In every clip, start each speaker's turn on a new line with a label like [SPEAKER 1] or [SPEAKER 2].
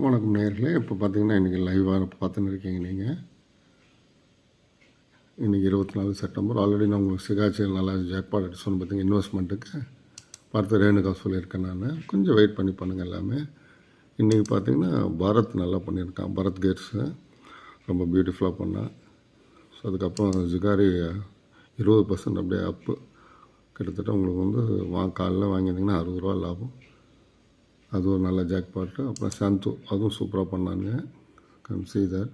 [SPEAKER 1] வணக்கம் நேயர்களே. இப்போ பார்த்தீங்கன்னா இன்றைக்கி லைவாக பார்த்துன்னு இருக்கீங்க நீங்கள். இன்றைக்கி 24 செப்டம்பர். ஆல்ரெடி நான் உங்களுக்கு சிகாச்சியில் நல்லா ஜாக்பாட் அடிச்சு சொன்ன பார்த்தீங்க இன்வெஸ்ட்மெண்ட்டுக்கு பார்த்து ரேணுகா சொல்லியிருக்கேன். நான் கொஞ்சம் வெயிட் பண்ணி பண்ணுங்கள் எல்லாமே. இன்றைக்கி பார்த்தீங்கன்னா பாரத் நல்லா பண்ணியிருக்கான். பாரத் கேட்ஸு ரொம்ப பியூட்டிஃபுல்லாக பண்ணான். ஸோ அதுக்கப்புறம் ஜிகாரி 20% அப்படியே அப்பு. கிட்டத்தட்ட உங்களுக்கு காலையில் வாங்கியிருந்தீங்கன்னா 60 ரூபா லாபம். அது ஒரு நல்ல ஜாக்பாட்டு. அப்புறம் சாந்து அதுவும் சூப்பராக பண்ணாங்க. கன்சீதர்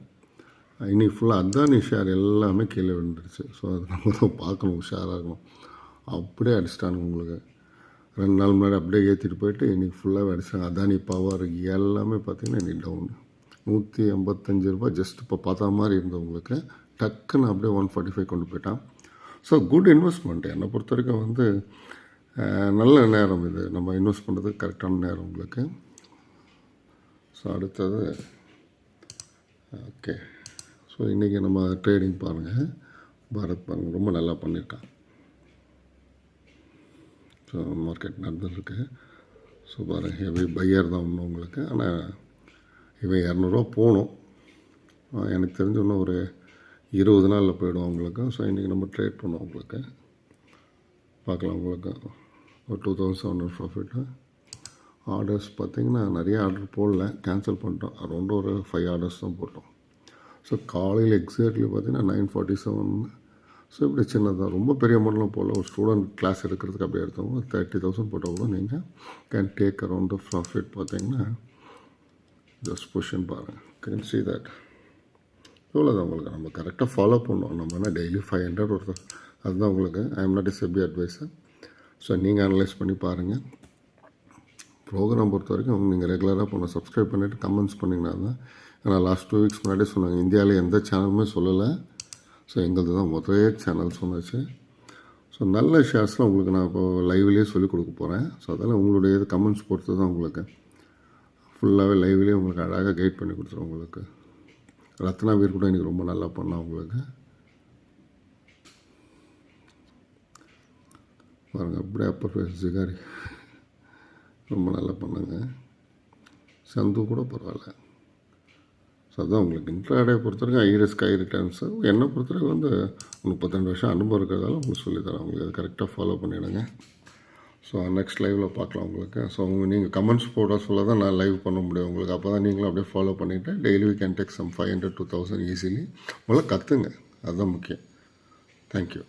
[SPEAKER 1] இன்னைக்கு ஃபுல்லாக அதானி ஷேர் எல்லாமே கீழே விழுந்துருச்சு. ஸோ அது நம்ம தான் பார்க்கணும், உஷாராக இருக்கணும். அப்படியே அடிச்சிட்டானுங்க உங்களுக்கு. 2 நாள் முன்னாடி அப்படியே ஏற்றிட்டு போயிட்டு இன்றைக்கி ஃபுல்லாகவே அடிச்சிட்டாங்க. அதானி பவர் எல்லாமே பார்த்திங்கன்னா இன்றைக்கி டவுனு. 185 ரூபா ஜஸ்ட் இப்போ பார்த்தா மாதிரி இருந்தவங்களுக்கு டக்குன்னு அப்படியே 145 கொண்டு போயிட்டான். So good investment. என்னை பொறுத்த வரைக்கும் நல்ல நேரம் இது. நம்ம இன்வெஸ்ட் பண்ணுறதுக்கு கரெக்டான நேரம் உங்களுக்கு. ஸோ அடுத்தது ஓகே. ஸோ இன்றைக்கி நம்ம ட்ரேடிங் பாருங்கள். பாரத் பாருங்கள் ரொம்ப நல்லா பண்ணியிருக்கான். ஸோ மார்க்கெட் நடந்துருக்கு. ஸோ பாருங்கள் ஹெவி பையர் தான் இன்னும் உங்களுக்கு. ஆனால் இவன் 200 போகணும். எனக்கு தெரிஞ்ச இன்னும் ஒரு 20 நாளில் போய்டும் உங்களுக்கு. ஸோ இன்றைக்கி நம்ம ட்ரேட் பண்ணுவோம் உங்களுக்கு. பார்க்கலாம் உங்களுக்கு ஒரு 2700 ப்ராஃபிட்டு. ஆர்டர்ஸ் பார்த்திங்கன்னா நிறைய ஆர்டர் போடல, கேன்சல் பண்ணிட்டோம். அரௌண்ட் ஒரு 5 ஆர்டர்ஸ் தான் போட்டோம். ஸோ காலையில் எக்ஸாக்ட்லி பார்த்திங்கன்னா 9:47. ஸோ இப்படி சின்னதாக ரொம்ப பெரிய அமௌண்ட்லாம் போடல. ஒரு ஸ்டூடெண்ட் கிளாஸ் எடுக்கிறதுக்கு அப்படியே எடுத்தவங்க 30,000 போட்டால் கூட நீங்கள் கேன் டேக் அரௌண்ட் ப்ராஃபிட். பார்த்திங்கன்னா ஜஸ்ட் பொசிஷன் பாருங்கள், கேன் சி தட். இவ்வளோதான் உங்களுக்கு. நம்ம கரெக்டாக ஃபாலோ பண்ணோம். நம்ம என்ன டெய்லி 500 ஒருத்தர், அதுதான் உங்களுக்கு. I am not a SEBI adviser. So நீங்கள் அனலைஸ் பண்ணி பாருங்கள். ப்ரோக்ராம் பொறுத்த வரைக்கும் நீங்கள் ரெகுலராக பண்ண சப்ஸ்கிரைப் பண்ணிவிட்டு கமெண்ட்ஸ் பண்ணிங்கன்னா தான். ஏன்னா லாஸ்ட் 2 வீக்ஸ் முன்னாடியே சொன்னாங்க இந்தியாவில் எந்த சேனலுமே சொல்லலை. ஸோ எங்களது தான் முதலே சேனல் சொன்னாச்சு. ஸோ நல்ல ஷேர்ஸ்லாம் உங்களுக்கு நான் இப்போது லைவ்லேயே சொல்லிக் கொடுக்க போகிறேன். ஸோ அதெல்லாம் உங்களுடைய இது கமெண்ட்ஸ் பொறுத்து தான் உங்களுக்கு. ஃபுல்லாகவே லைவ்லேயே உங்களுக்கு அழகாக கைட் பண்ணி கொடுத்துருவோம் உங்களுக்கு. ரத்னா வீர் கூட இன்றைக்கி ரொம்ப நல்லா பண்ணால் உங்களுக்கு. பாருங்கள் அப்படியே அப்பர் ஃபேஸ் ஜிகாரி ரொம்ப நல்லா பண்ணாங்க. சந்து கூட பரவாயில்ல. ஸோ அதுதான் உங்களுக்கு இன்ட்ராடே பொறுத்த வரைக்கும் ஹை ரிஸ்க் ஹை ரிட்டர்ன்ஸு. என்னை பொறுத்த வரைக்கும் 32 வருஷம் அனுபவம் இருக்கிறதால உங்களுக்கு சொல்லித்தரேன். உங்களுக்கு அது கரெக்டாக ஃபாலோ பண்ணிவிடுங்க. ஸோ நெக்ஸ்ட் லைவில் பார்க்கலாம் உங்களுக்கு. ஸோ நீங்கள் கமெண்ட்ஸ் போட சொல்ல தான் நான் லைவ் பண்ண முடியும் உங்களுக்கு. அப்போ தான் நீங்களும் அப்படியே ஃபாலோ பண்ணிவிட்டு daily we can take some 500 to 1000 easily. முதல்ல கற்றுங்க, அதுதான் முக்கியம். தேங்க்யூ.